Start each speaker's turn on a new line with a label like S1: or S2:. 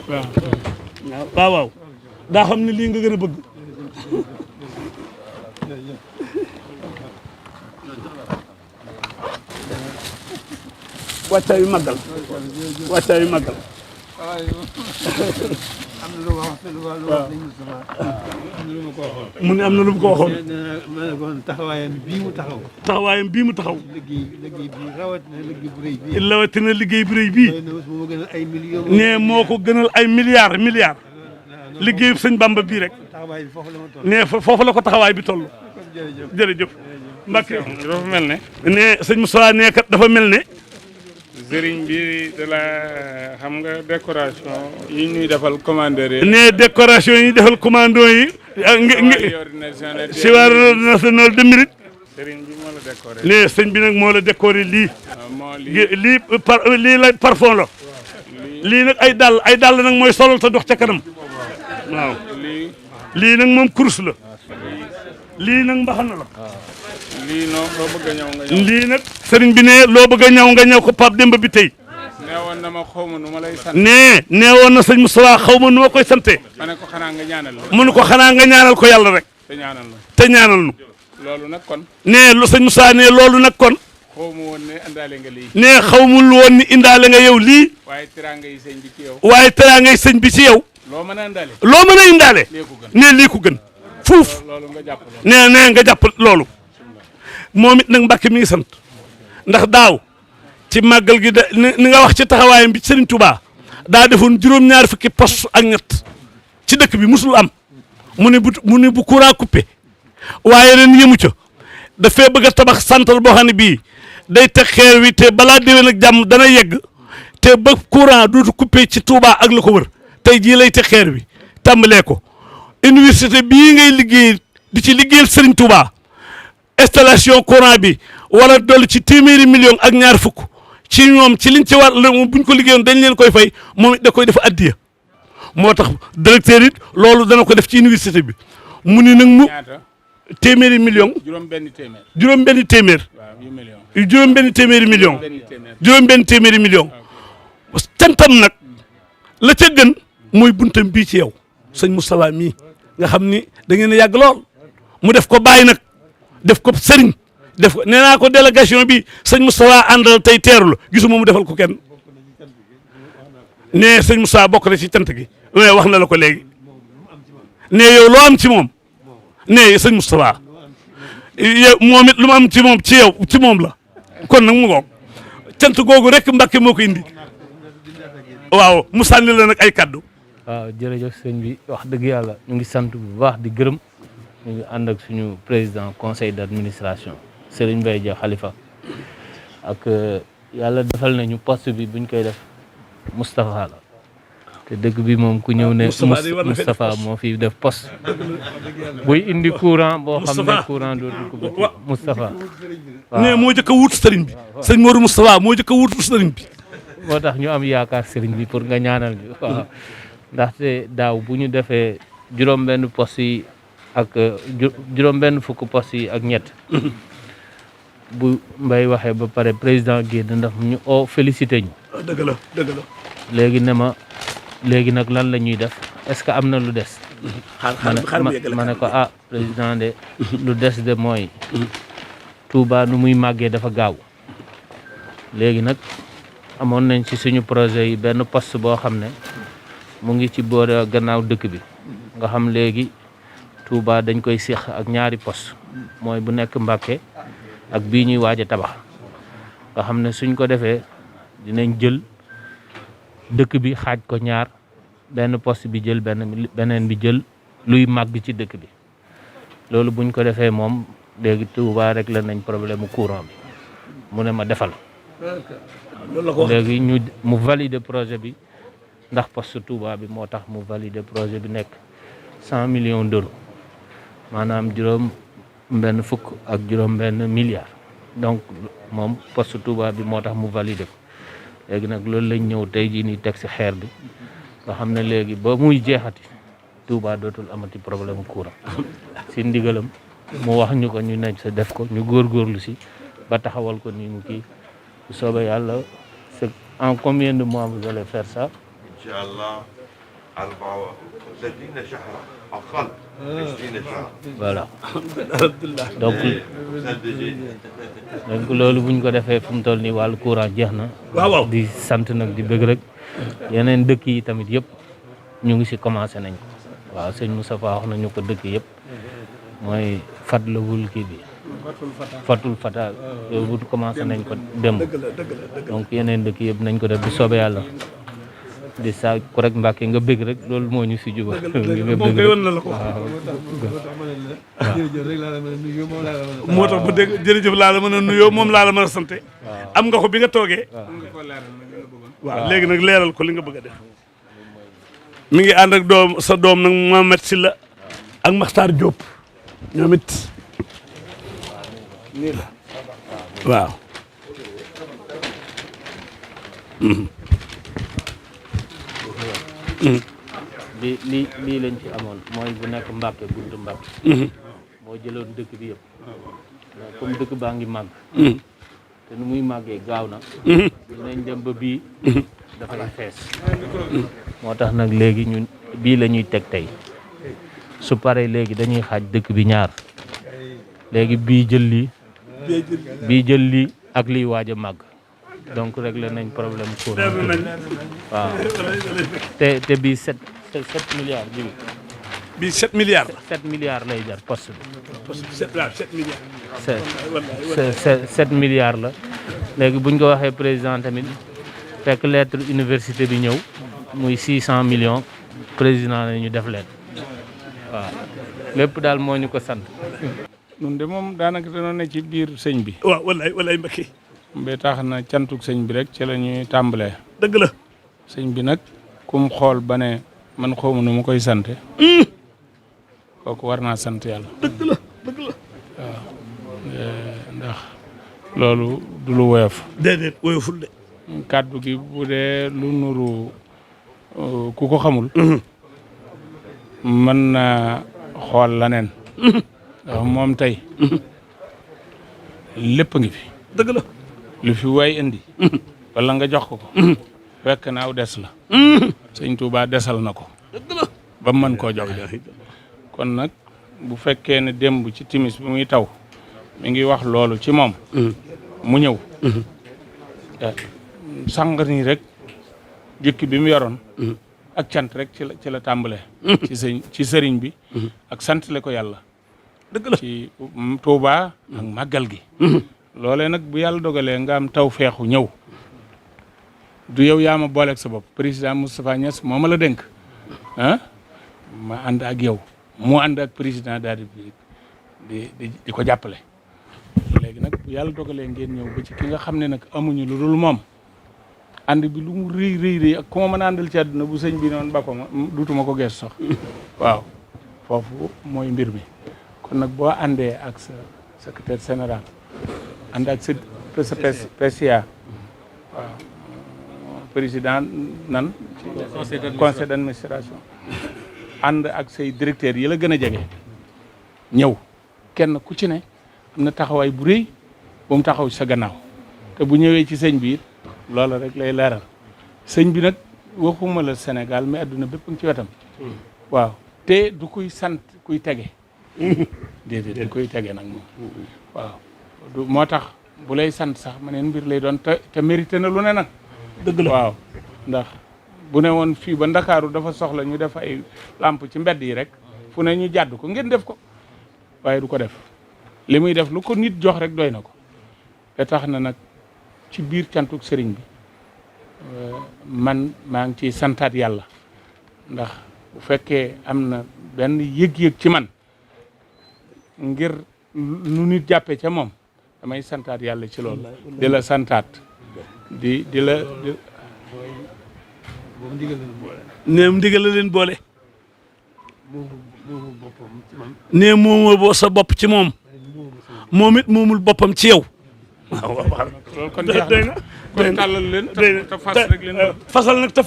S1: waaw waaw daa xam ne lii nga gën a bëgg wàccaayu màggal wàccaayu màggal mu ne am na lu mu ko waxoon
S2: taxawaayam bii mu taxaw liggéey bi rawatina liggéey bu rëy bii
S1: liggéey bu rëy bii ne moo ko gënal ay milliards liggéey sëñ Bamba bii rek ne foofu la ko taxawaay bi toll jërëjëf Mbacke
S3: dafa mel ne
S1: ne sëñ Moussa ne kat dafa mel ne
S3: sëriñ bi de la xam nga décoration yi ñuy defal commandeur yi.
S1: ne décoration yi ñuy defal commando yi. Chivar national de mérite.
S3: sëriñ bi moo la décoré.
S1: ne sëñ bi nag moo la décoré lii.
S3: moo
S1: lii la parfum la. lii nag ay dàll nag mooy solal ta dox ca kanam. waaw lii nag moom course la. lii nag mbaxana la.
S3: lii loo bëgg a ñëw nga ñëw.
S1: lii nag sëriñ bi ne loo bëgg a ñëw nga ñëw ko Pape Demba bi tey.
S3: neewoon na ma xaw ma nu ma lay sant.
S1: neewoon na sëñ Moussa xaw ma nu ma koy sante.
S3: ma ne ko xanaa nga ñaanal la.
S1: mu ne ko xanaa nga ñaanal ko yàlla rek. te ñaanal nu.
S3: loolu nag kon.
S1: lu sëñ Moussa ne loolu nag kon.
S3: xaw ma woon ne indaale nga lii.
S1: xawmul woon ni indaale nga yow lii.
S3: waaye teraanga yi sëñ bi ci yow.
S1: waaye teraanga yi sëñ bi ci yow.
S3: loo mën a indaale.
S1: lii ko gën. fuuf.
S3: loolu nga jàpp loolu.
S1: nga jàpp loolu. moom it nag Mbàkke mi ngi sant ndax daaw ci màggal gi ni nga wax ci taxawaayam bi Serigne Touba daa defoon juróom-ñaar fukki poste ak ñett ci dëkk bi musul am mu ne bu courant coupé waaye ren yëmu ca dafay bëgg a tabax centre boo xam ne bii day teg xeer wi te balaa déwén ak jàmm dana yegg te ba courant dootu coupé ci Touba ak la ko wër tey jii lay teg xeer wi tàmbalee ko université bii ngay liggéey di ci liggéeyal Serigne Touba. installation courant bi war a dolli ci téeméeri million ak ñaar fukk ci ñoom ci liñ ci war buñ ko liggéeyoon dañ leen koy fay moom it da koy def addiya moo tax directeur it loolu dana ko def ci université bi mu ni nag mu téeméeri million
S3: juróom-benn téeméer.
S1: juróom-benn téeméer.
S3: waaw
S1: juróom-benn téeméeri million. juróom-benn téeméeri million. cantam nag la ca gën mooy buntam bii ci yow sëñ Moustapha mii nga xam ni da ngeen a yàgg lool mu def ko bàyyi nag. def ko sëriñ def ko nee naa ko délégation bi sëñ Moustapha àndal tey teeru la gisuma mu defal ko kenn nee sëñ Moustapha bokk na ci cant gi mais wax na la ko léegi nee yow loo am ci moom nee sëñ Moustapha yow moom it lu mu am ci moom ci yow ci moom la kon nag mu ngoog cant googu rek Mbàkke moo ko indi waaw mu sànni la nag ay kaddu.
S4: waaw jërëjëf sëñ bi wax dëgg yàlla ñu ngi sant bu baax di gërëm. ñu ngi ànd ak suñu président conseil d'administration Serigne Mbaye Dia Khalifa ak yàlla defal nañu poste bi buñ koy def Moustapha la te dëkk bi moom ku ñëw ne Moustapha moo fi def poste buy indi courant boo xam ne courant dootu ko bëgg Moustapha
S1: ne moo jëkk a wut sëriñ bi sëñ Modou Moustapha moo jëkk a wut sëriñ bi
S4: moo tax ñu am yaakaar sëriñ bi pour nga ñaanal ñu waaw ndaxte daaw bu ñu defee juróom-benn poste yi ak juróom-benn fukk poste yi ak ñett bu Mbaye waxee ba pare président génn ndax ñu félicité ñu.
S1: dëgg la dëgg la.
S4: léegi ne ma léegi nag lan la ñuy def est-ce que am na lu des. ma ne ko président de lu des de mooy. Touba nu muy màggee dafa gaaw. léegi nag amoon nañ ci suñu projet yi benn poste boo xam ne mu ngi ci boore gannaaw dëkk bi nga xam léegi. Touba dañ koy séq ak ñaari poste mooy bu nekk Mbàkke ak bii ñuy waaj a tabax nga xam ne suñ ko defee dinañ jël dëkk bi xaaj ko ñaar benn poste bi jël beneen bi jël luy màgg ci dëkk bi loolu buñ ko defee moom léegi Touba rek la nañ problème mu courant bi mu ne ma defal léegi mu valider projet bi ndax poste Touba bi moo tax mu valider projet bi nekk 100 millions d'euros maanaam juróom-benn fukk ak juróom-benn milliard donc moom poste Touba bi moo tax mu validé ko léegi nag loolu lañ ñëw tey jii nii teg si xeer bi nga xam ne léegi ba muy jeexati Touba dootul amati problème courant si ndigalam mu wax ñu ko ñu nekk sa def ko ñu góorgóorlu si ba taxawal ko nii mu kii bu soobee yàlla c'est en combien de mois vous allez faire ça?
S5: Inch'Allah 34 شهرا أقل 20 شهرا.
S4: voilà
S1: alhamdulilah.
S4: donc loolu buñ ko defee fu mu toll nii wàllu courant jeex na.
S1: waaw waaw.
S4: di sant nag di bëgg rek yeneen dëkk yi tamit yëpp ñu ngi si commencé nañ ko waaw sëñ Moustapha wax nañu ko dëkk yëpp mooy fatlawul kii bi fatul fata yooyu bu commencé nañ ko dem donc yeneen dëkk yëpp nañ ko def bu soobee yàlla di saa ko rek Mbàkke nga bëgg rek loolu moo ñu si juba nga
S1: moom kay wan na la ko. moo tax bu dégg jërëjëf laa la mën a nuyoo moom laa la mën a sant. am nga ko bi nga toogee. waaw léegi nag leeral ko li nga bëgg a def. mi ngi ànd ak sa doom nag Mohamed Sylla ak Makhtar Diop ñoom it nii la waaw.
S4: lii lañ ci amoon mooy bu nekk Mbàkke buntu Mbàkke moo jëloon dëkk bi yëpp mais comme dëkk baa ngi màgg te nu muy màggee gaaw na dinañ dem ba bii dafay fees moo tax nag léegi ñun bii la ñuy teg tey su paree léegi dañuy xaaj dëkk bi ñaar léegi bii jël lii ak liy waaj a màgg donc réglé nañ problème courant waaw te bii 7 milliards bi
S1: bii 7 milliards la.
S4: 7 milliards lay jar poste bi.
S1: poste bi 7 milliards.
S4: 7 milliards la léegi buñ ko waxee président tamit fekk lettre université bi ñëw muy 600 millions président la ñu def leen waaw lépp daal moo ñu ko sant.
S3: ñun de moom daanaka dañoo ne ci biir sëñ bi.
S1: waaw wallaay Mbacké.
S3: ba tax na cantuk sëñ bi rek ci la ñuy tàmbalee.
S1: dëgg la.
S3: sëñ bi nag kum xool ba ne man xawma nu ma koy sante kooku war naa sant yàlla.
S1: dëgg la.
S3: waaw ndax loolu du lu woyof.
S1: déedéet woyoful de.
S3: kàddu gi bu dee lu nuru ku ko xamul. mën naa xool laneen. ndax moom tey lépp a ngi fi.
S1: dëgg la.
S3: lu fi waay indi. wala nga jox ko. fekk na aw des la. sëñ Touba desal na ko.
S1: dëgg la.
S3: ba mën koo joxe. kon nag bu fekkee ne démb ci timis bi muy taw mi ngi wax loolu ci moom. mu ñëw. sàng nii rek jukki bi mu yoroon. ak cant rek ci la tàmbalee. ci sëriñ bi. ak santale ko yàlla.
S1: dëgg la
S3: ci Touba ak màggal gi. loolee nag bu yàlla dogalee nga am taw feexu ñëw. du yow yaa ma booleeg sa bopp président Moustapha Niass moo ma la dénk ma ànd ak yow mu ànd ak président de la République di ko jàppale. léegi nag bu yàlla dogalee ngeen ñëw ba ci ki nga xam ne nag amuñu lu dul moom ànd bi lu mu rëy ak ku ma mën a àndal ci àdduna bu sëñ bi noonu ba ko ma duutuma ko gees sax waaw foofu mooy mbir mi. kon nag boo àndee ak sa secrétaire général ànd ak sa PCA waaw président nan conseil d'administration ànd ak say directeurs yi la gën a jege ñëw kenn ku ci ne am na taxawaay bu rëy bu mu taxaw sa gannaaw te bu ñëwee ci sëñ bi it loola rek lay leeral sëñ bi nag waxuma la Sénégal mais adduna bépp ngi ci wetam waaw te du kuy sant kuy tege déedéet du koy tege nag moom waaw moo tax bu lay sant sax ma neen mbir lay doon te mérité na lu ne nag
S1: dëgg la
S3: waaw ndax bu ne woon fii ba Ndakaaru dafa soxla ñu def ay lamp ci mbedd yi rek fu ne ñu jàdd ko ngeen def ko waaye du ko def li muy def lu ko nit jox rek doy na ko te tax na nag ci biir cantuk sëriñ bi man maa ngi ciy santaat yàlla ndax bu fekkee am na benn yëg-yëg ci man ngir nu nit jàppee ca moom damay santaat yàlla ci loolu di la santaat di la
S1: neem ndigal la leen boole nee moomoo sa bopp ci moom moom it moomul boppam ci yow waaw
S3: loolu kon jeex na kon tàllal leen te fas rek leen
S1: fasal nag